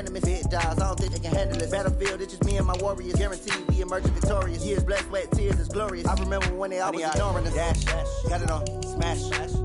animus. Big dogs, I don't think they can handle this. Battlefield, it's just me and my warriors. Guaranteed we emerge victorious. Years, blood, sweat, tears is glorious. I remember when they always ignoring us. Dash, got it on, smash,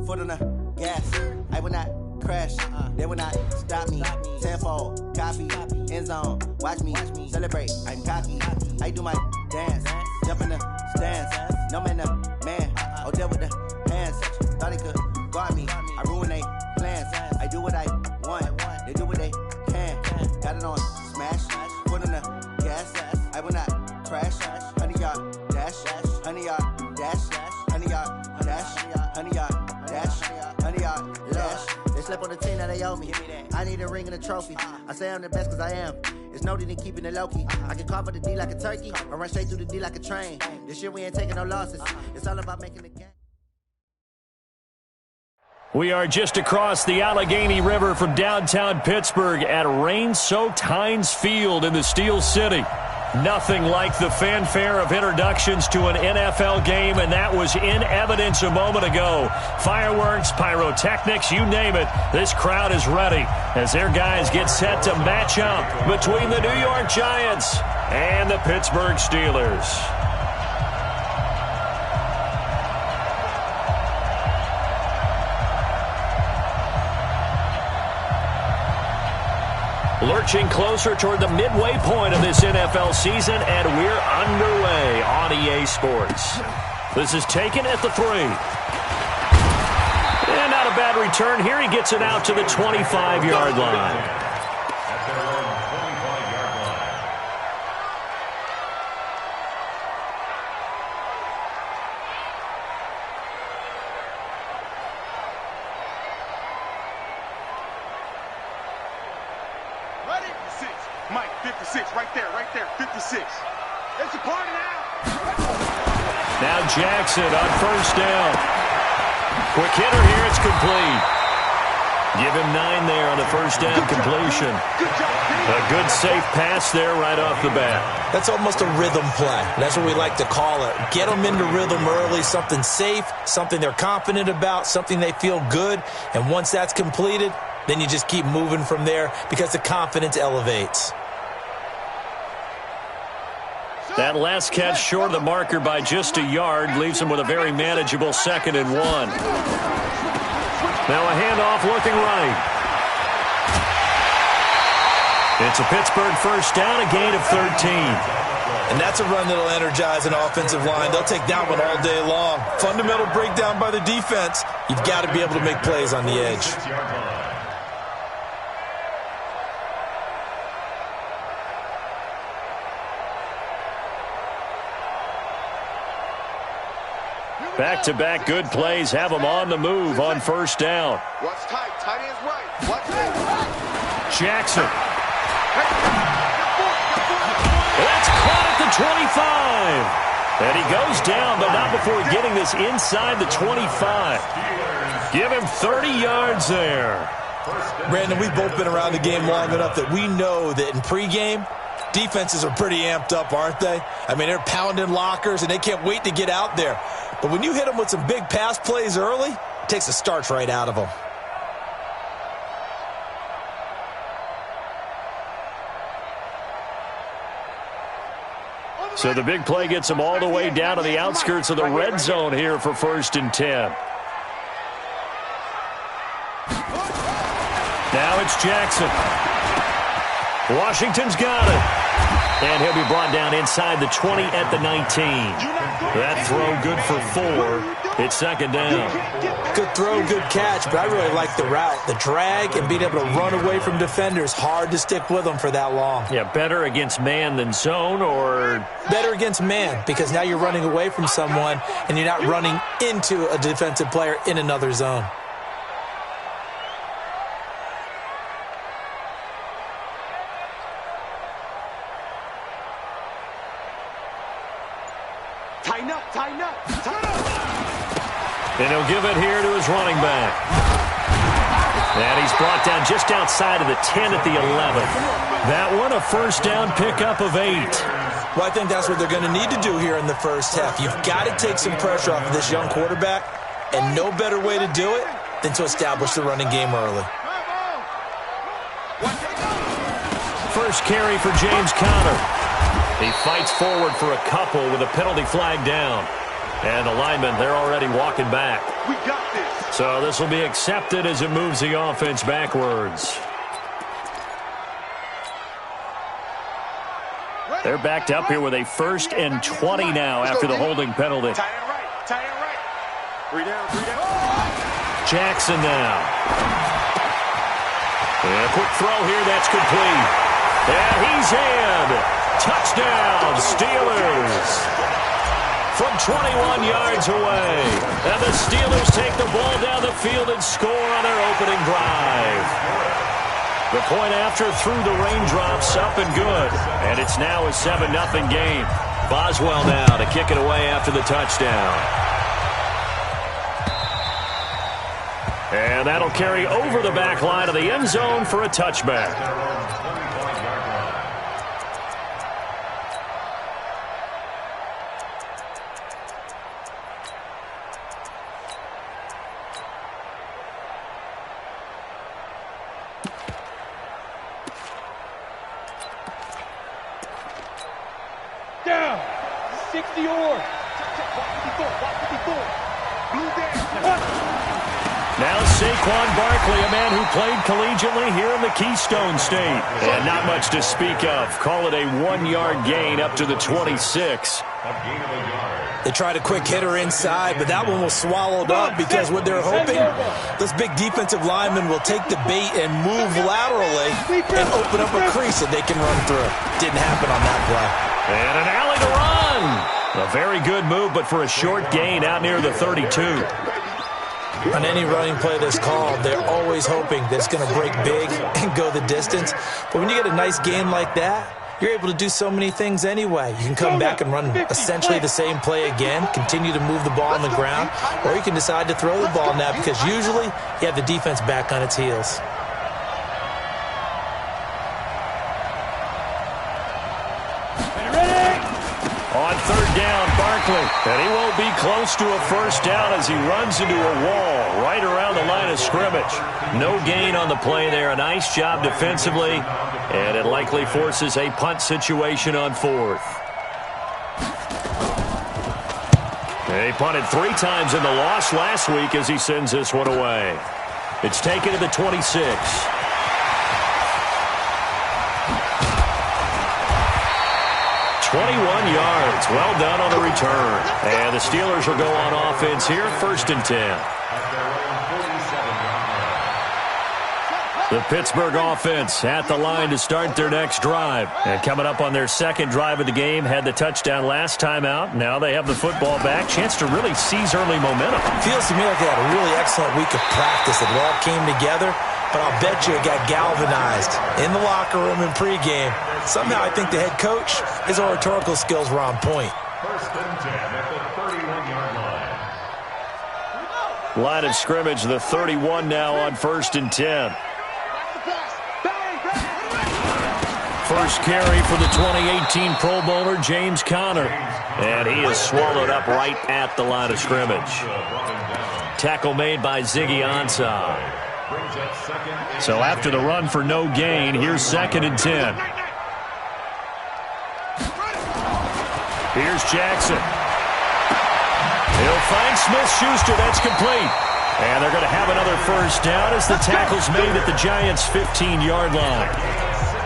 foot on the gas. I will not crash, they will not stop me. Tenfold, copy, end zone, watch me celebrate. I'm cocky, I do my dance, jump in the stands. No man, the man, oh, deal with the hands. Thought he could guard me, I ruin they plans. I do what I want, they do what they can. Got it on, smash, foot on the gas. I will not crash, 100-yard dash, 100-yard dash, 100-yard dash, 100-yard dash, 100-yard dash. They slept on the team, now they owe me. I need a ring and a trophy. I say I'm the best cause I am. It's no need in keeping it low-key. I can carve up the D like a turkey, or run straight through the D like a train. This year we ain't taking no losses. It's all about making the game. We are just across the Allegheny River from downtown Pittsburgh at rain-soaked Heinz Field in the Steel City. Nothing like the fanfare of introductions to an NFL game, and that was in evidence a moment ago. Fireworks, pyrotechnics, you name it. This crowd is ready as their guys get set to match up between the New York Giants and the Pittsburgh Steelers. Lurching closer toward the midway point of this NFL season, and we're underway on EA Sports. This is taken at the 3. And not a bad return here. He gets it out to the 25-yard line. Mike, 56, right there, 56. It's a party now. Now Jackson on first down. Quick hitter here, it's complete. Give him 9 there on the first down completion. A good safe pass there right off the bat. That's almost a rhythm play. That's what we like to call it. Get them into rhythm early, something safe, something they're confident about, something they feel good. And once that's completed, then you just keep moving from there because the confidence elevates. That last catch short of the marker by just a yard leaves him with a very manageable 2nd and 1. Now a handoff looking right. It's a Pittsburgh first down, a gain of 13. And that's a run that'll energize an offensive line. They'll take that one all day long. Fundamental breakdown by the defense. You've got to be able to make plays on the edge. Back-to-back good plays have them on the move on first down. Watch tight. Tight end's right. Watch tight. Jackson. That's caught at the 25. And he goes down, but not before getting this inside the 25. Give him 30 yards there. Brandon, we've both been around the game long enough that we know that in pregame, defenses are pretty amped up, aren't they? I mean, they're pounding lockers, and they can't wait to get out there. But when you hit them with some big pass plays early, it takes the starch right out of them. So the big play gets them all the way down to the outskirts of the red zone here for 1st and 10. Now it's Jackson. Washington's got it. And he'll be brought down inside the 20 at the 19. That throw good for 4. It's 2nd down. Good throw, good catch, but I really like the route. The drag and being able to run away from defenders, hard to stick with them for that long. Yeah, better against man than zone, or? Better against man, because now you're running away from someone and you're not running into a defensive player in another zone. Tighten up, tighten up, tighten up. And he'll give it here to his running back. And he's brought down just outside of the 10 at the 11. That one a first down pickup of 8. Well, I think that's what they're going to need to do here in the first half. You've got to take some pressure off of this young quarterback, and no better way to do it than to establish the running game early. first carry for James Conner. He fights forward for a couple with a penalty flag down. And the linemen, they're already walking back. We got this. So this will be accepted as it moves the offense backwards. They're backed up here with a 1st and 20 now after the holding penalty. Tie it right. Tie it right. 3 down, 3 down. Jackson now. And a quick throw here, that's complete. And he's in. Touchdown, Steelers. From 21 yards away. And the Steelers take the ball down the field and score on their opening drive. The point after through the raindrops, up and good. And it's now a 7-0 game. Boswell now to kick it away after the touchdown. And that'll carry over the back line of the end zone for a touchback. Down. 60 or. Blue down. Now Saquon Barkley, a man who played collegiately here in the Keystone State. And not much to speak of. Call it a 1-yard gain up to the 26. They tried a quick hitter inside, but that one was swallowed up because what they're hoping, this big defensive lineman will take the bait and move laterally and open up a crease that they can run through. Didn't happen on that play. And an alley to run. A very good move, but for a short gain out near the 32. On any running play that's called, they're always hoping that it's going to break big and go the distance. But when you get a nice gain like that, you're able to do so many things anyway. You can come back and run essentially the same play again, continue to move the ball on the ground, or you can decide to throw the ball now because usually you have the defense back on its heels. On 3rd down, Barkley. And he won't be close to a first down as he runs into a wall right around the line of scrimmage. No gain on the play there. A nice job defensively. And it likely forces a punt situation on 4th. He punted 3 times in the loss last week as he sends this one away. It's taken to the 26. 21 yards. Well done on the return. And the Steelers will go on offense here, 1st and 10. The Pittsburgh offense at the line to start their next drive. And coming up on their 2nd drive of the game, had the touchdown last time out. Now they have the football back. Chance to really seize early momentum. Feels to me like they had a really excellent week of practice. It all came together. But I'll bet you it got galvanized in the locker room in pregame. Somehow I think the head coach, his oratorical skills were on point. 1st and 10 at the 31-yard line. Line of scrimmage, the 31 now on 1st and 10. First carry for the 2018 Pro Bowler, James Conner. And he is swallowed up right at the line of scrimmage. Tackle made by Ziggy Ansah. So after the run for no gain, here's 2nd and 10. Here's Jackson. He'll find Smith-Schuster. That's complete. And they're going to have another first down as the tackle's made at the Giants' 15-yard line.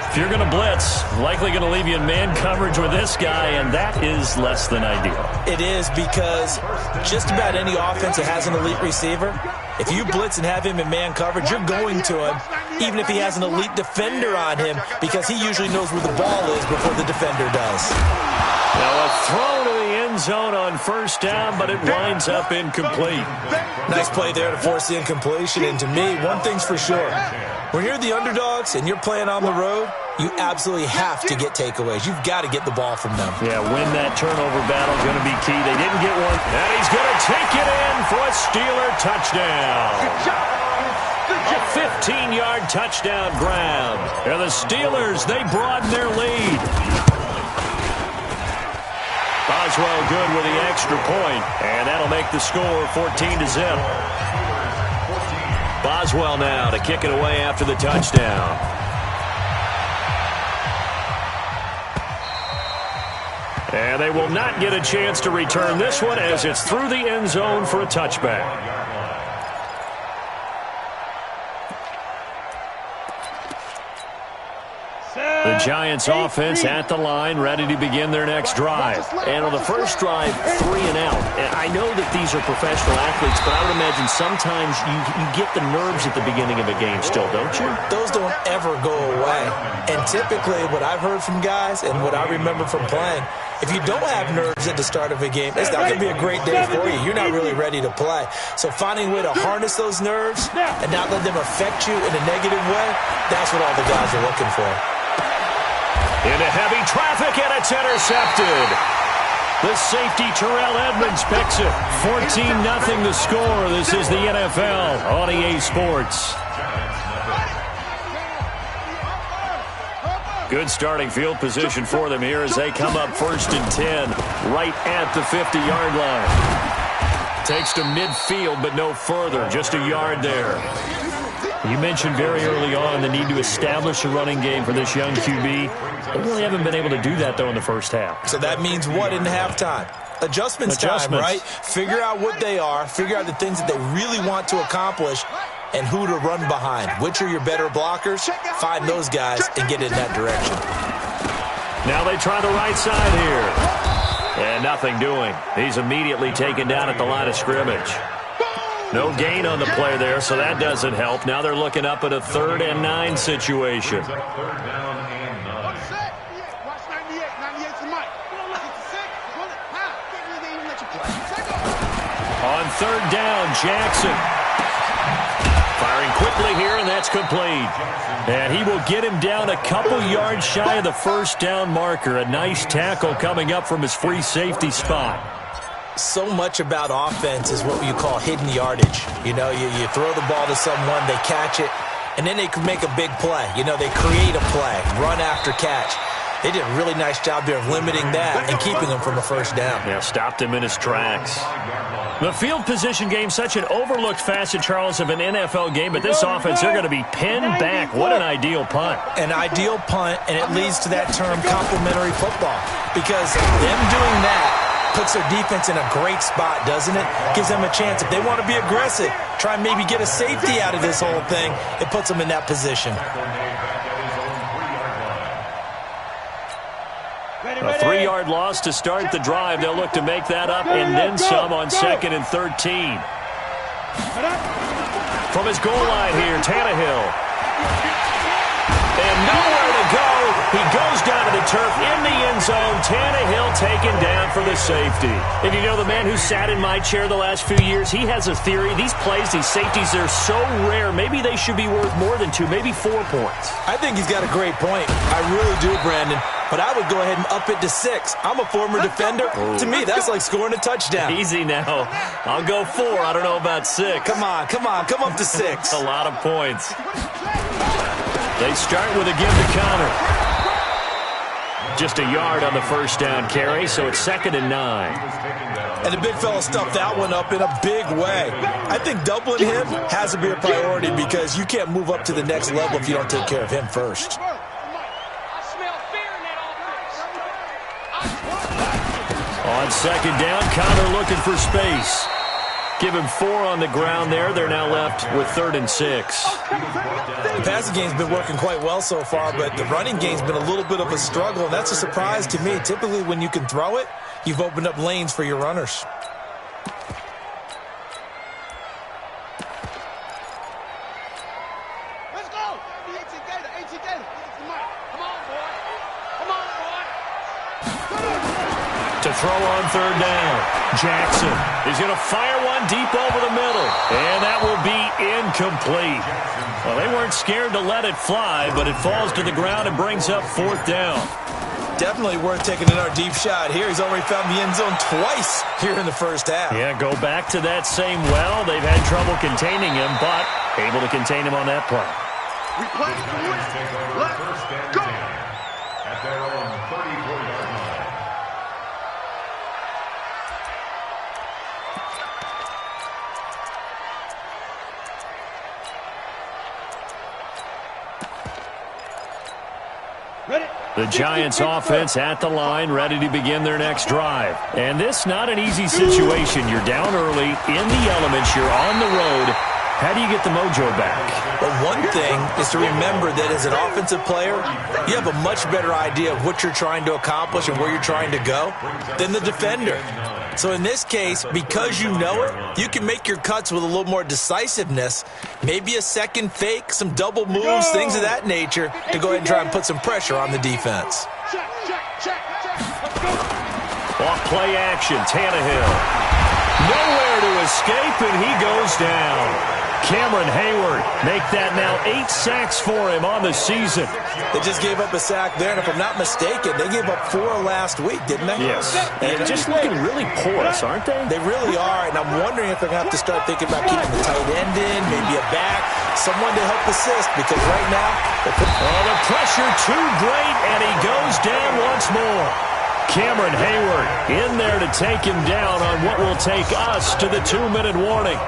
If you're going to blitz, likely going to leave you in man coverage with this guy, and that is less than ideal. It is because just about any offense that has an elite receiver, if you blitz and have him in man coverage, you're going to him, even if he has an elite defender on him, because he usually knows where the ball is before the defender does. Now a throw to the end zone on first down, but it winds up incomplete. Nice play there to force the incompletion, and to me, one thing's for sure. When you're the underdogs and you're playing on the road, you absolutely have to get takeaways. You've got to get the ball from them. Yeah, win that turnover battle is going to be key. They didn't get one, and he's going to take it in for a Steeler touchdown. A 15-yard touchdown grab. And the Steelers, they broaden their lead. Boswell good with the extra point, and that'll make the score 14-0. Boswell now to kick it away after the touchdown. And they will not get a chance to return this one as it's through the end zone for a touchback. The Giants offense at the line, ready to begin their next drive. And on the first drive, 3 and out. And I know that these are professional athletes, but I would imagine sometimes you get the nerves at the beginning of a game still, don't you? Those don't ever go away. And typically what I've heard from guys and what I remember from playing, if you don't have nerves at the start of a game, it's not going to be a great day for you. You're not really ready to play. So finding a way to harness those nerves and not let them affect you in a negative way, that's what all the guys are looking for. Into heavy traffic, and it's intercepted. The safety, Terrell Edmonds, picks it. 14-0 the score. This is the NFL on EA Sports. Good starting field position for them here as they come up 1st and 10, right at the 50-yard line. Takes to midfield, but no further. Just a yard there. You mentioned very early on the need to establish a running game for this young QB. They really haven't been able to do that, though, in the first half. So that means what in halftime? Adjustments time, right? Figure out what they are, figure out the things that they really want to accomplish, and who to run behind. Which are your better blockers? Find those guys and get in that direction. Now they try the right side here. And nothing doing. He's immediately taken down at the line of scrimmage. No gain on the play there, so that doesn't help. Now they're looking up at a 3rd and 9 situation. On 3rd down, Jackson. Firing quickly here, and that's complete. And he will get him down a couple yards shy of the 1st down marker. A nice tackle coming up from his free safety spot. So much about offense is what you call hidden yardage. You know, you throw the ball to someone, they catch it, and then they can make a big play. You know, they create a play, run after catch. They did a really nice job there of limiting that and keeping him from a 1st down. Yeah, stopped him in his tracks. The field position game, such an overlooked facet, Charles, of an NFL game, but this offense, they're going to be pinned back. What an ideal punt. An ideal punt, and it leads to that term complementary football, because them doing that puts their defense in a great spot, doesn't it? Gives them a chance. If they want to be aggressive, try and maybe get a safety out of this whole thing, it puts them in that position. A 3-yard loss to start the drive. They'll look to make that up and then some on 2nd and 13. From his goal line here, Tannehill. And nowhere to go. He goes down to the turf in the end zone. Tannehill taken down for the safety. And you know, the man who sat in my chair the last few years, he has a theory. These plays, these safeties, they're so rare. Maybe they should be worth more than 2, maybe 4 points. I think he's got a great point. I really do, Brandon. But I would go ahead and up it to 6. I'm a former defender. To me, that's like scoring a touchdown. Easy now. I'll go 4. I don't know about 6. Come on. Come up to 6. A lot of points. They start with a give to Connor. Just a yard on the 1st down carry, so it's 2nd and 9. And the big fella stuffed that one up in a big way. I think doubling him has to be a priority because you can't move up to the next level if you don't take care of him first. On 2nd down, Connor looking for space. Give him 4 on the ground there. They're now left with 3rd and 6. The passing game's been working quite well so far, but the running game's been a little bit of a struggle, and that's a surprise to me. Typically, when you can throw it, you've opened up lanes for your runners. Let's go! Come on, boy. Come on, boy. To throw on 3rd down. Jackson is going to fire one deep over the middle. And that will be incomplete. Well, they weren't scared to let it fly, but it falls to the ground and brings up 4th down. Definitely worth taking another deep shot here. He's already found the end zone twice here in the 1st half. Yeah, go back to that same well. They've had trouble containing him, but able to contain him on that play. We play to win. Let's go. At their own 34-yard line. The Giants offense at the line, ready to begin their next drive. And this not an easy situation. You're down early, in the elements, you're on the road. How do you get the mojo back? Well, one thing is to remember that as an offensive player, you have a much better idea of what you're trying to accomplish and where you're trying to go than the defender. So in this case, because you know it, you can make your cuts with a little more decisiveness, maybe a second fake, some double moves, things of that nature, to go ahead and try and put some pressure on the defense. Off play action, Tannehill. Nowhere to escape, and he goes down. Cameron Hayward make that now 8 sacks for him on the season. They just gave up a sack there, and if I'm not mistaken, they gave up 4 last week, didn't they? Yes. And just looking really porous, aren't they? They really are, and I'm wondering if they're going to have to start thinking about keeping the tight end in, maybe a back, someone to help assist, because right now... the pressure too great, and he goes down once more. Cameron Hayward in there to take him down on what will take us to the 2-minute warning.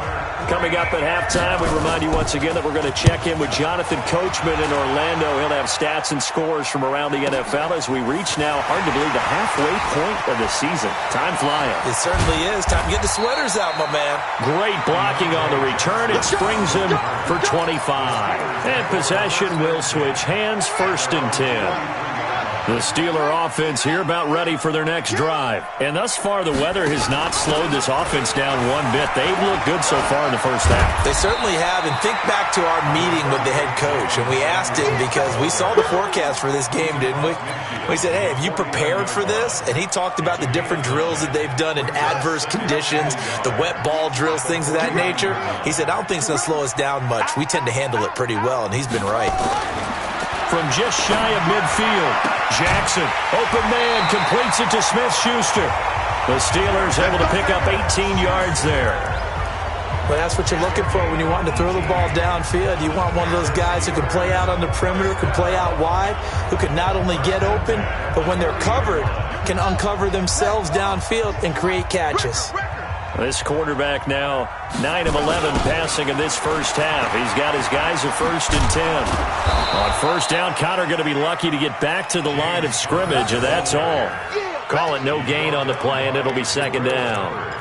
Coming up at halftime, we remind you once again that we're going to check in with Jonathan Coachman in Orlando. He'll have stats and scores from around the NFL as we reach now, hard to believe, the halfway point of the season. Time flying. It certainly is. Time to get the sweaters out, my man. Great blocking on the return. It springs him for 25. And possession will switch hands, 1st and 10. The Steeler offense here about ready for their next drive. And thus far, the weather has not slowed this offense down one bit. They've looked good so far in the first half. They certainly have. And think back to our meeting with the head coach. And we asked him, because we saw the forecast for this game, didn't we? We said, hey, have you prepared for this? And he talked about the different drills that they've done in adverse conditions, the wet ball drills, things of that nature. He said, I don't think it's going to slow us down much. We tend to handle it pretty well, and he's been right. From just shy of midfield, Jackson, open man, completes it to Smith-Schuster. The Steelers able to pick up 18 yards there. Well, that's what you're looking for when you want to throw the ball downfield. You want one of those guys who can play out on the perimeter, can play out wide, who can not only get open, but when they're covered, can uncover themselves downfield and create catches. This quarterback now 9 of 11 passing in this first half. He's got his guys at 1st and 10. On first down, Connor going to be lucky to get back to the line of scrimmage, and that's all. Call it no gain on the play, and it'll be 2nd down.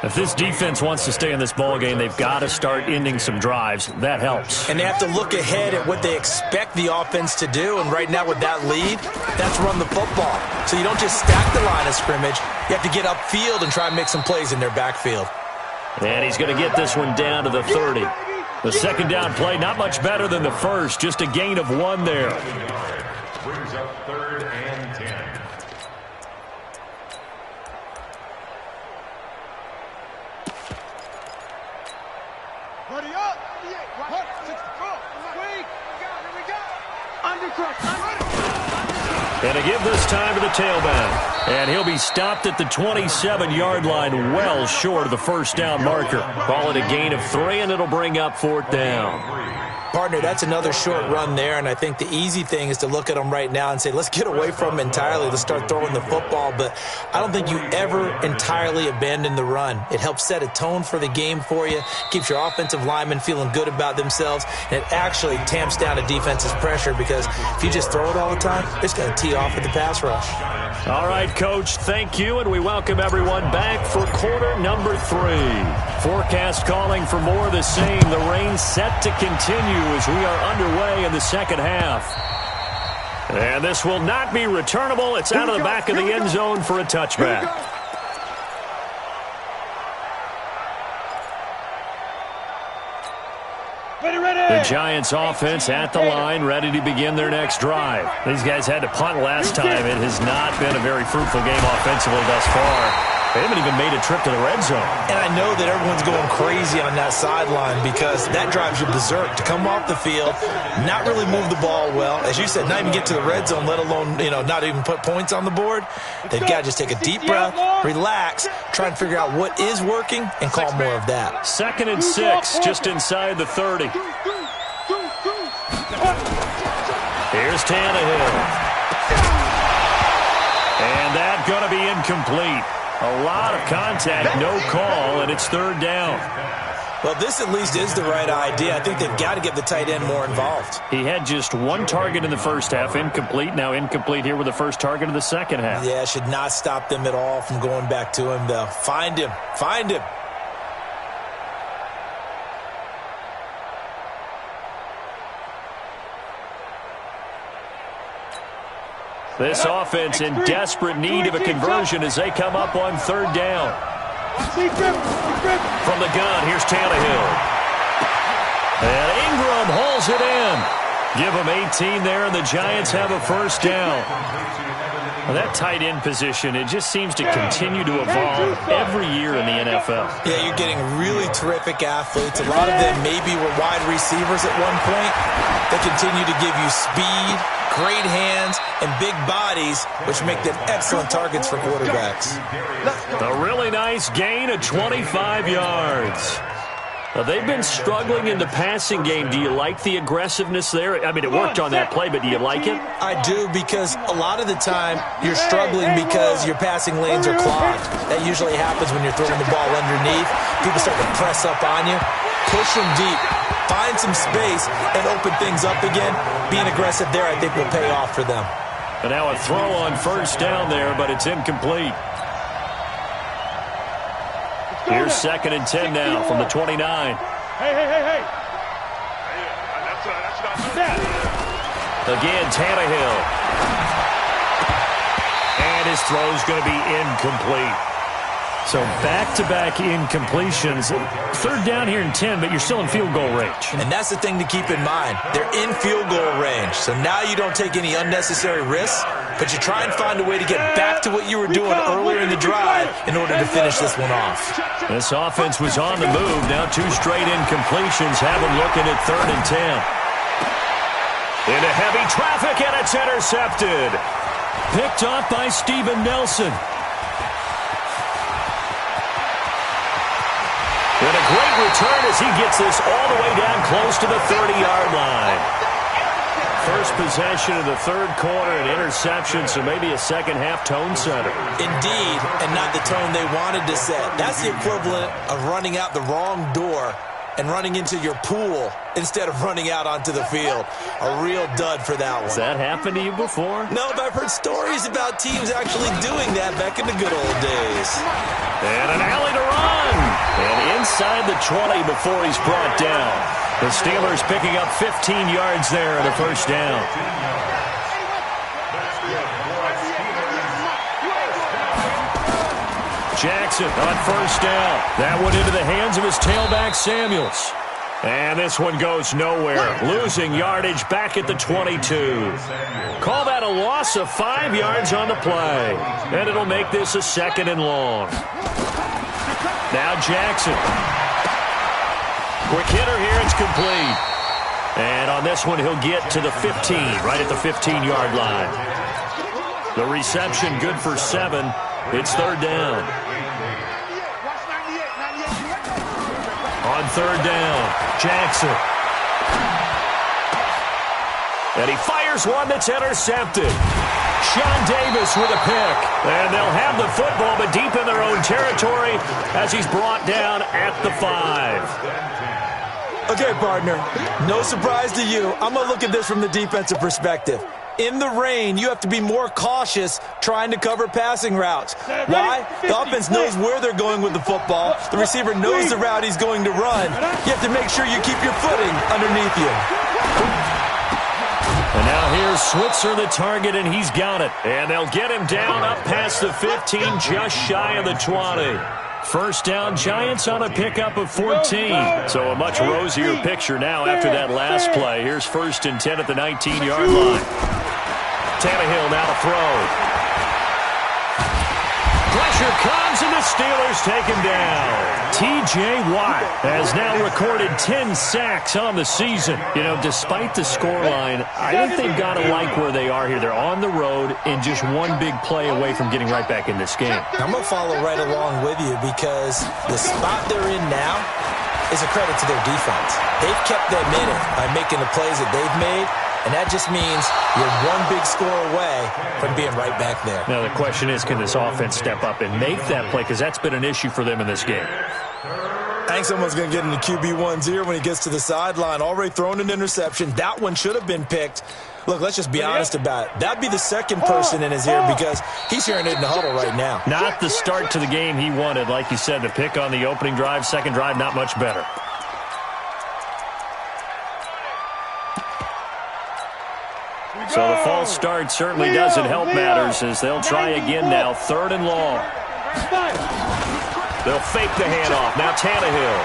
If this defense wants to stay in this ballgame, they've got to start ending some drives. That helps. And they have to look ahead at what they expect the offense to do. And right now with that lead, that's run the football. So you don't just stack the line of scrimmage. You have to get upfield and try and make some plays in their backfield. And he's going to get this one down to the 30. The 2nd down play, not much better than the first. Just a gain of 1 there. Brings up 3rd and 10. Hurry up! And to give this time to the tailback. And he'll be stopped at the 27-yard line, well short of the 1st down marker. Call it a gain of 3, and it'll bring up 4th down. Partner, that's another short run there, and I think the easy thing is to look at them right now and say, let's get away from them entirely. Let's start throwing the football, but I don't think you ever entirely abandon the run. It helps set a tone for the game for you, keeps your offensive linemen feeling good about themselves, and it actually tamps down a defense's pressure, because if you just throw it all the time, it's going to tee off with the pass rush. All right, Coach, thank you, and we welcome everyone back for quarter number 3. Forecast calling for more of the same. The rain set to continue as we are underway in the 2nd half. And this will not be returnable. It's out of the back of the end zone for a touchback. The Giants offense at the line, ready to begin their next drive. These guys had to punt last time. It has not been a very fruitful game offensively thus far. They haven't even made a trip to the red zone. And I know that everyone's going crazy on that sideline, because that drives you berserk to come off the field, not really move the ball well. As you said, not even get to the red zone, let alone, not even put points on the board. They've got to just take a deep breath, relax, try and figure out what is working, and call more of that. 2nd and 6, just inside the 30. Here's Tannehill. And that's going to be incomplete. A lot of contact, no call, and it's 3rd down. Well, this at least is the right idea. I think they've got to get the tight end more involved. He had just one target in the first half, incomplete. Now incomplete here with the first target of the second half. Yeah, should not stop them at all from going back to him, though. Find him. Find him. This offense in desperate need of a conversion as they come up on third down. From the gun, here's Tannehill. And Ingram hauls it in. Give them 18 there, and the Giants have a first down. Well, that tight end position, it just seems to continue to evolve every year in the NFL. Yeah, you're getting really terrific athletes. A lot of them maybe were wide receivers at one point. They continue to give you speed, great hands, and big bodies, which make them excellent targets for quarterbacks. A really nice gain of 25 yards. They've been struggling in the passing game. Do you like the aggressiveness there? I mean, it worked on that play, but do you like it? I do, because a lot of the time you're struggling because your passing lanes are clogged. That usually happens when you're throwing the ball underneath. People start to press up on you. Push them deep. Find some space and open things up again. Being aggressive there, I think, will pay off for them. But now a throw on first down there, but it's incomplete. Here's 2nd and 10 now from the 29. Hey. Again, Tannehill. And his throw's going to be incomplete. So back-to-back incompletions. Third down here in 10, but you're still in field goal range. And that's the thing to keep in mind. They're in field goal range. So now you don't take any unnecessary risks, but you try and find a way to get back to what you were doing earlier in the drive in order to finish this one off. This offense was on the move. Now 2 straight incompletions have them looking at 3rd and 10. Into heavy traffic, and it's intercepted. Picked off by Steven Nelson. And a great return as he gets this all the way down close to the 30-yard line. First possession of the third quarter, an interception, so maybe a second-half tone setter. Indeed, and not the tone they wanted to set. That's the equivalent of running out the wrong door and running into your pool instead of running out onto the field. A real dud for that one. Has that happened to you before? No, but I've heard stories about teams actually doing that back in the good old days. And an alley to run. And inside the 20 before he's brought down. The Steelers picking up 15 yards there and a first down. Jackson on first down. That one into the hands of his tailback, Samuels. And this one goes nowhere. Losing yardage back at the 22. Call that a loss of 5 yards on the play. And it'll make this a 2nd and long. Now Jackson. Quick hitter here, it's complete. And on this one, he'll get to the 15, right at the 15-yard line. The reception good for 7. It's 3rd down. On 3rd down, Jackson. And he fires one that's intercepted. Sean Davis with a pick. And they'll have the football, but deep in their own territory as he's brought down at the 5. Okay, partner, no surprise to you. I'm going to look at this from the defensive perspective. In the rain, you have to be more cautious trying to cover passing routes. Why? The offense knows where they're going with the football. The receiver knows the route he's going to run. You have to make sure you keep your footing underneath you. And now here's Switzer, the target, and he's got it. And they'll get him down up past the 15, just shy of the 20. First down, Giants on a pickup of 14. So a much rosier picture now after that last play. Here's 1st and 10 at the 19-yard line. Tannehill now to throw. Pressure comes, and the Steelers take him down. T.J. Watt has now recorded 10 sacks on the season. You know, despite the scoreline, I think they've got to like where they are here. They're on the road and just one big play away from getting right back in this game. I'm going to follow right along with you because the spot they're in now is a credit to their defense. They've kept them in it by making the plays that they've made, and that just means you're one big score away from being right back there. Now, the question is, can this offense step up and make that play? Because that's been an issue for them in this game. I think someone's going to get into QB1's ear when he gets to the sideline. Already thrown an interception. That one should have been picked. Look, let's just be honest about it. That'd be the second person in his ear because he's hearing it in the huddle right now. Not the start to the game he wanted. Like you said, the pick on the opening drive, second drive, not much better. So the false start certainly doesn't help matters as they'll try again now. 3rd and long. They'll fake the handoff. Now Tannehill.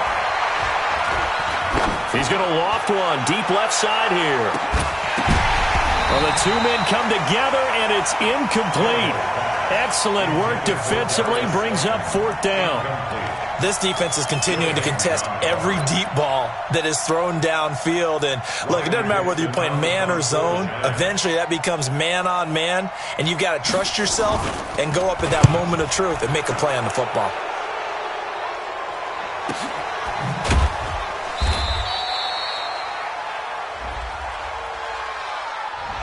He's going to loft one. Deep left side here. Well, the two men come together, and it's incomplete. Excellent work defensively. Brings up 4th down. This defense is continuing to contest every deep ball that is thrown downfield. And, look, it doesn't matter whether you're playing man or zone. Eventually, that becomes man-on-man, and you've got to trust yourself and go up at that moment of truth and make a play on the football.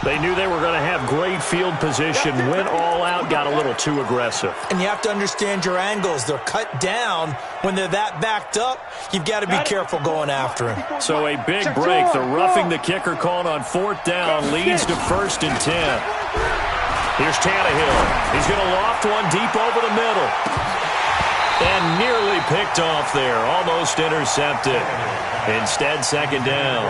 They knew they were going to have great field position, went all out, got a little too aggressive. And you have to understand your angles. They're cut down. When they're that backed up, you've got to be careful going after him. So a big break. The roughing the kicker called on 4th down leads to 1st and 10. Here's Tannehill. He's going to loft one deep over the middle. And nearly picked off there. Almost intercepted. Instead, 2nd down.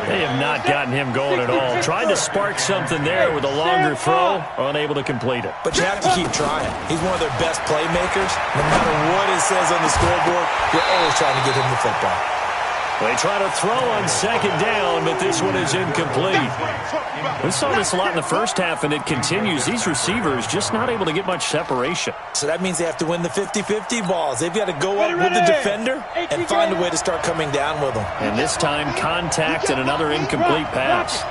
They have not gotten him going at all. Tried to spark something there with a longer throw, unable to complete it. But you have to keep trying. He's one of their best playmakers. No matter what it says on the scoreboard, you're always trying to get him the football. They try to throw on 2nd down, but this one is incomplete. We saw this a lot in the first half, and it continues. These receivers just not able to get much separation. So that means they have to win the 50-50 balls. They've got to go up with the defender and find a way to start coming down with them. And this time, contact and another incomplete pass.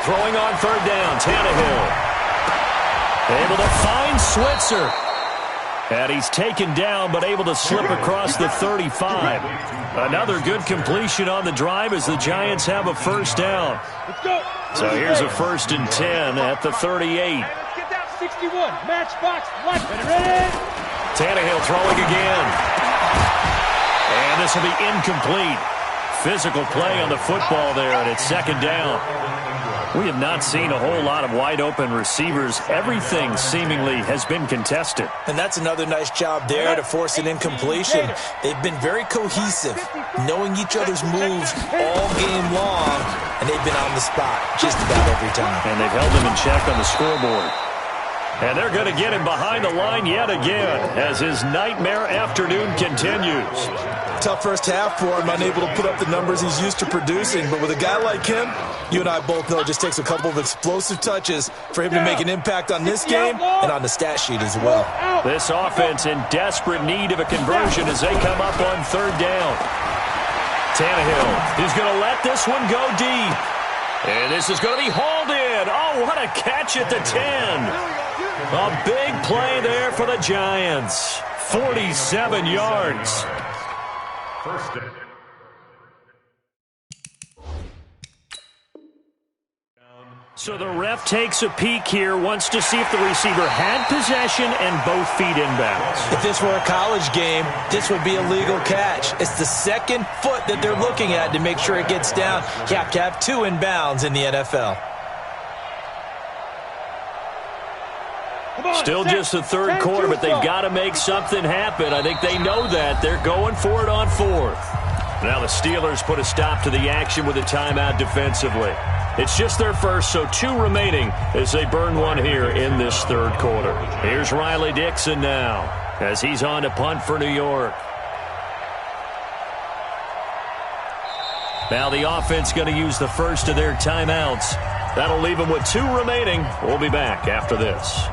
Throwing on 3rd down, Tannehill. Able to find Switzer. And he's taken down, but able to slip across the 35. Another good completion on the drive as the Giants have a 1st down. So here's a 1st and 10 at the 38. Tannehill throwing again. And this will be incomplete. Physical play on the football there, and it's 2nd down. We have not seen a whole lot of wide-open receivers. Everything seemingly has been contested. And that's another nice job there to force an incompletion. They've been very cohesive, knowing each other's moves all game long, and they've been on the spot just about every time. And they've held him in check on the scoreboard. And they're going to get him behind the line yet again as his nightmare afternoon continues. Tough first half for him, unable to put up the numbers he's used to producing. But with a guy like him, you and I both know it just takes a couple of explosive touches for him to make an impact on this game and on the stat sheet as well. This offense in desperate need of a conversion as they come up on 3rd down. Tannehill is going to let this one go deep. And this is going to be hauled in. Oh, what a catch at the 10. A big play there for the Giants. 47 yards. 1st down. So the ref takes a peek here, wants to see if the receiver had possession and both feet inbounds. If this were a college game, this would be a legal catch. It's the 2nd foot that they're looking at to make sure it gets down. You have to have 2 inbounds in the NFL. Still just the 3rd quarter, but they've got to make something happen. I think they know that. They're going for it on 4th. Now the Steelers put a stop to the action with a timeout defensively. It's just their first, so 2 remaining as they burn one here in this 3rd quarter. Here's Riley Dixon now as he's on to punt for New York. Now the offense going to use the first of their timeouts. That'll leave them with 2 remaining. We'll be back after this.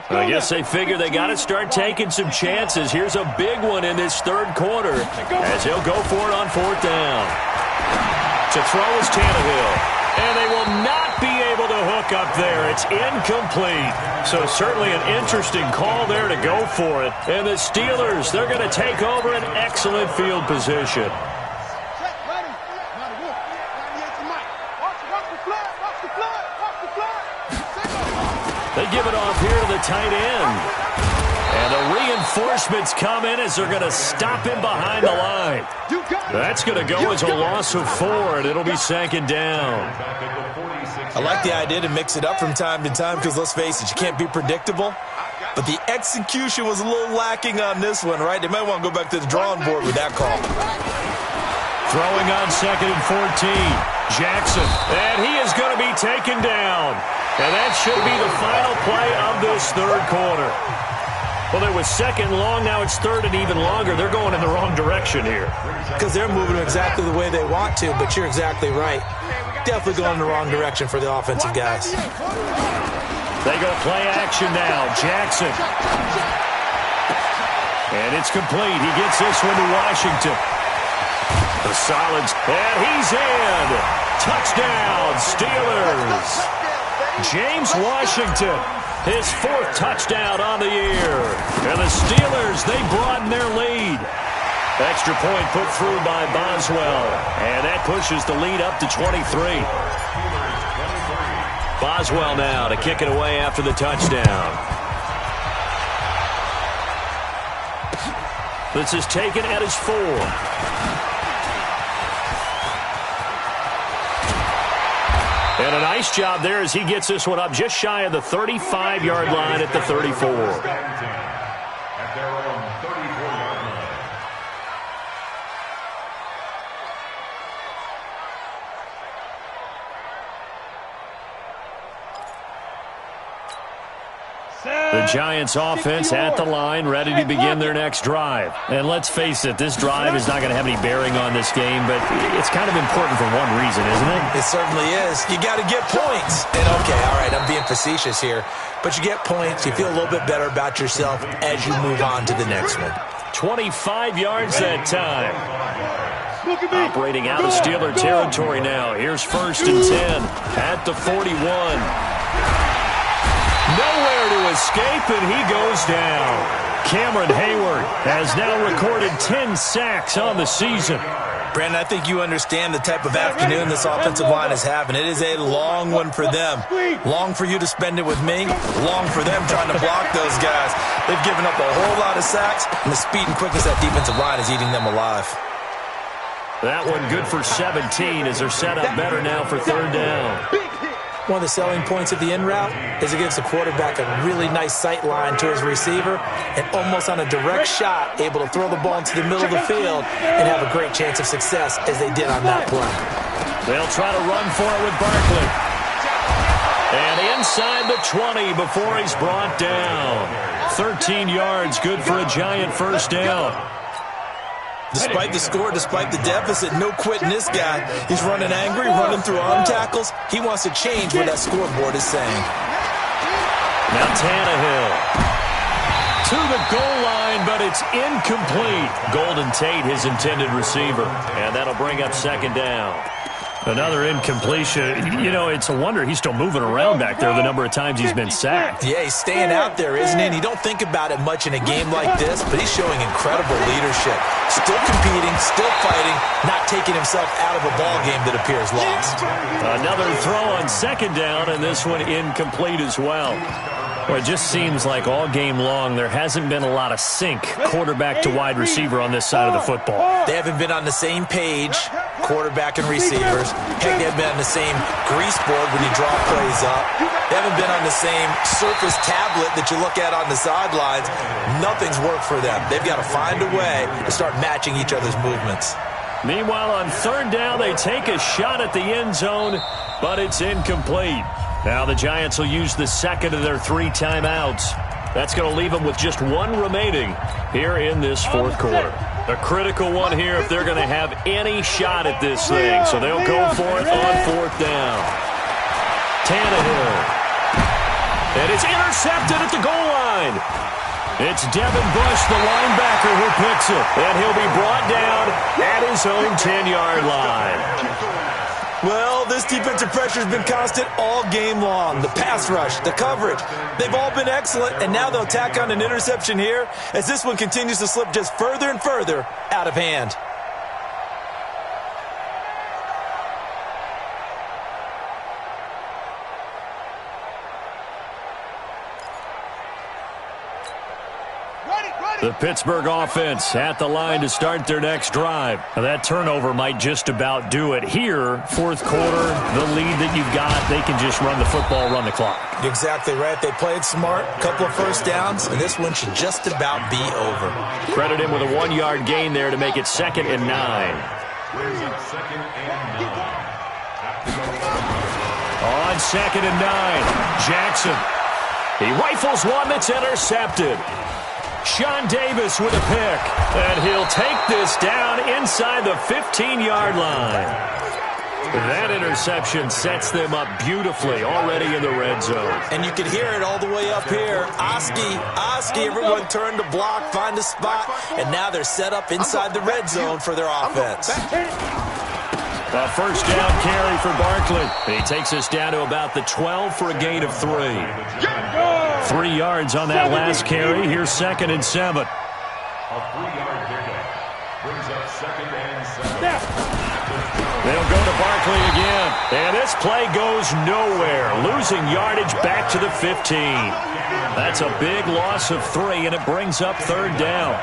I guess they figure they got to start taking some chances. Here's a big one in this third quarter as he'll go for it on fourth down. To throw is Tannehill. And they will not be able to hook up there. It's incomplete. So certainly an interesting call there to go for it. And the Steelers, they're going to take over an excellent field position. They give it off here to the tight end. And the reinforcements come in as they're going to stop him behind the line. That's going to go as a loss of 4, and it'll be second down. I like the idea to mix it up from time to time because, let's face it, you can't be predictable. But the execution was a little lacking on this one, right? They might want to go back to the drawing board with that call. Throwing on second and 14. Jackson. And he is going to be taken down. And that should be the final play of this third quarter. Well, it was second long. Now it's third and even longer. They're going in the wrong direction here. Because they're moving exactly the way they want to, but you're exactly right. Definitely going in the wrong direction for the offensive guys. They go play action now. Jackson. And it's complete. He gets this one to Washington. The solids. And he's in. Touchdown, Steelers. James Washington, his 4th touchdown on the year. And the Steelers, they broaden their lead. Extra point put through by Boswell. And that pushes the lead up to 23. Boswell now to kick it away after the touchdown. This is taken at his 4. And a nice job there as he gets this one up just shy of the 35-yard line at the 34. At their own 34-yard line. The Giants offense at the line, ready to begin their next drive. And let's face it, this drive is not going to have any bearing on this game, but it's kind of important for one reason, isn't it? It certainly is. You got to get points. And okay, all right, I'm being facetious here, but you get points, you feel a little bit better about yourself as you move on to the next one. 25 yards that time. Operating out of Steeler territory now. Here's 1st and 10 at the 41. Nowhere to escape, and he goes down. Cameron Hayward has now recorded 10 sacks on the season. Brandon, I think you understand the type of afternoon this offensive line is having. It is a long one for them. Long for you to spend it with me. Long for them trying to block those guys. They've given up a whole lot of sacks, and the speed and quickness of that defensive line is eating them alive. That one good for 17 as they're set up better now for third down. One of the selling points of the in route is it gives the quarterback a really nice sight line to his receiver and almost on a direct shot able to throw the ball into the middle of the field and have a great chance of success as they did on that play. They'll try to run for it with Barkley. And inside the 20 before he's brought down. 13 yards, good for a Giant first down. Despite the score, despite the deficit, no quitting this guy. He's running angry, running through arm tackles. He wants to change what that scoreboard is saying. Now Tannehill to the goal line, but it's incomplete. Golden Tate, his intended receiver. And that'll bring up second down. Another incompletion. You know, it's a wonder he's still moving around back there the number of times he's been sacked. Yeah, he's staying out there, isn't he? And you don't think about it much in a game like this, but he's showing incredible leadership. Still competing, still fighting, not taking himself out of a ball game that appears lost. Another throw on second down, and this one incomplete as well. Well, it just seems like all game long there hasn't been a lot of sync quarterback to wide receiver on this side of the football. They haven't been on the same page, quarterback and receivers. Heck, they haven't been on the same grease board when you draw plays up. They haven't been on the same surface tablet that you look at on the sidelines. Nothing's worked for them. They've got to find a way to start matching each other's movements. Meanwhile, on third down, they take a shot at the end zone, but it's incomplete. Now the Giants will use the second of their 3 timeouts. That's going to leave them with just 1 remaining here in this fourth quarter. A critical one here if they're going to have any shot at this thing. So they'll go for it on fourth down. Tannehill. And it's intercepted at the goal line. It's Devin Bush, the linebacker, who picks it. And he'll be brought down at his own 10-yard line. Well, this defensive pressure has been constant all game long. The pass rush, the coverage, they've all been excellent, and now they'll tack on an interception here as this one continues to slip just further and further out of hand. The Pittsburgh offense at the line to start their next drive. Now, that turnover might just about do it here. Fourth quarter, the lead that you've got, they can just run the football, run the clock. Exactly right. They played smart, a couple of first downs, and this one should just about be over. Credit him with a 1-yard gain there to make it 2nd and 9. On 2nd and 9, Jackson. He rifles one that's intercepted. Sean Davis with a pick, and he'll take this down inside the 15-yard line. That interception sets them up beautifully already in the red zone. And you can hear it all the way up here. Oski, everyone turned to block, find a spot, and now they're set up inside the red zone for their offense. A first down carry for Barkley. He takes us down to about the 12 for a gain of 3. 3 yards on that last carry. Here's 2nd and 7. A 3-yard pickup brings up 2nd and 7. They'll go to Barkley again. And this play goes nowhere. Losing yardage back to the 15. That's a big loss of 3, and it brings up 3rd down.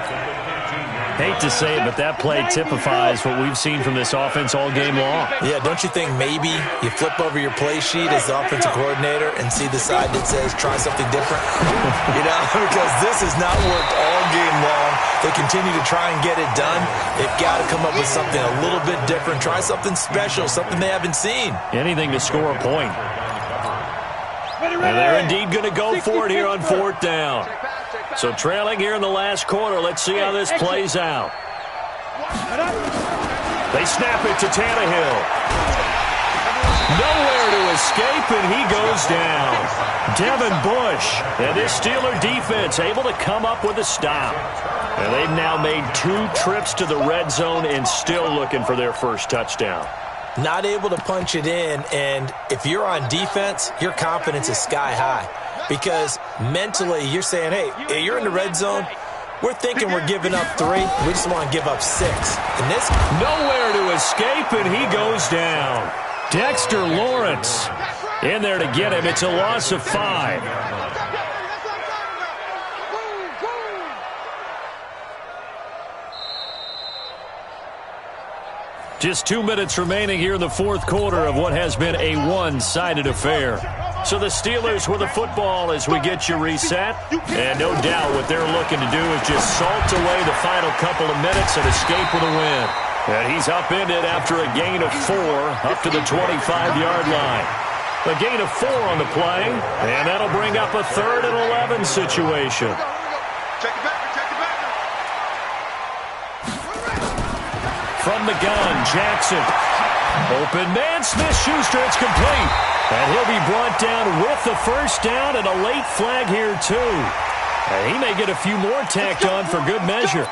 Hate to say it, but that play typifies what we've seen from this offense all game long. Yeah, don't you think maybe you flip over your play sheet as the offensive coordinator and see the side that says try something different? Because this has not worked all game long. They continue to try and get it done. They've got to come up with something a little bit different. Try something special, something they haven't seen. Anything to score a point. And they're indeed going to go for it here on 4th down. So trailing here in the last quarter. Let's see how this plays out. They snap it to Tannehill. Nowhere to escape, and he goes down. Devin Bush and this Steeler defense able to come up with a stop. And they've now made 2 trips to the red zone and still looking for their first touchdown. Not able to punch it in, and if you're on defense, your confidence is sky high. Because mentally, you're saying, hey, you're in the red zone. We're thinking we're giving up 3. We just want to give up 6. And this nowhere to escape, and he goes down. Dexter Lawrence in there to get him. It's a loss of 5. Just 2 minutes remaining here in the fourth quarter of what has been a one-sided affair. So the Steelers with the football as we get you reset. And no doubt what they're looking to do is just salt away the final couple of minutes and escape with a win. And he's upended after a gain of 4 up to the 25-yard line. A gain of 4 on the play, and that'll bring up a 3rd and 11 situation. From the gun, Jackson. Open man, Smith-Schuster, it's complete. And he'll be brought down with the first down and a late flag here, too. And he may get a few more tacked on for good measure.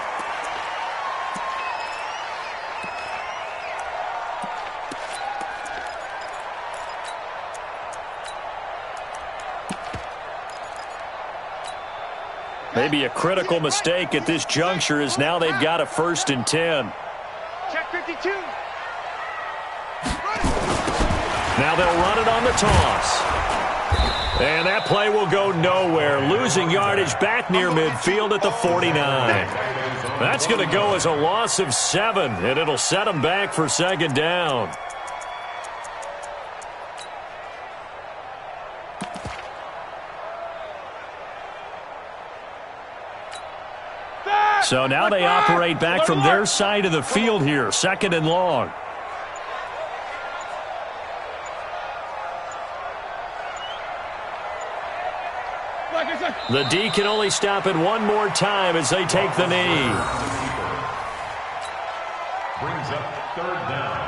Maybe a critical mistake at this juncture is now they've got a 1st and 10. Check 52. Now they'll run it on the toss. And that play will go nowhere. Losing yardage back near midfield at the 49. That's going to go as a loss of 7, and it'll set them back for 2nd down. So now they operate back from their side of the field here, 2nd and long. The D can only stop it one more time as they take the knee. Brings up 3rd down.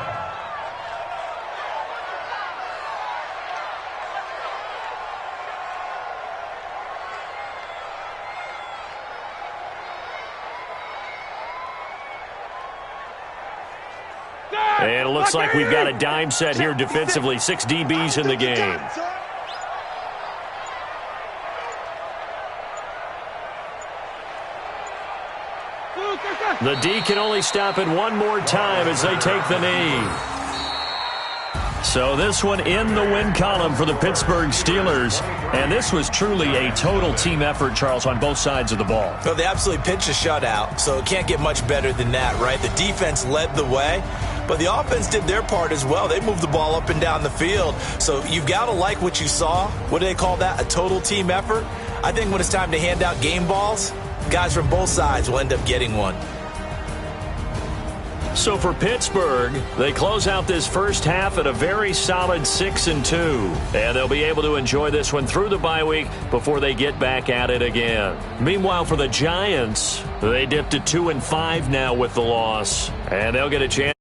And it looks like we've got a dime set here defensively. 6 DBs in the game. The D can only stop it one more time as they take the knee. So this one in the win column for the Pittsburgh Steelers. And this was truly a total team effort, Charles, on both sides of the ball. Well, they absolutely pitched a shutout, so it can't get much better than that, right? The defense led the way, but the offense did their part as well. They moved the ball up and down the field. So you've got to like what you saw. What do they call that? A total team effort? I think when it's time to hand out game balls, guys from both sides will end up getting one. So for Pittsburgh, they close out this first half at a very solid 6-2. And they'll be able to enjoy this one through the bye week before they get back at it again. Meanwhile, for the Giants, they dipped to 2-5 now with the loss. And they'll get a chance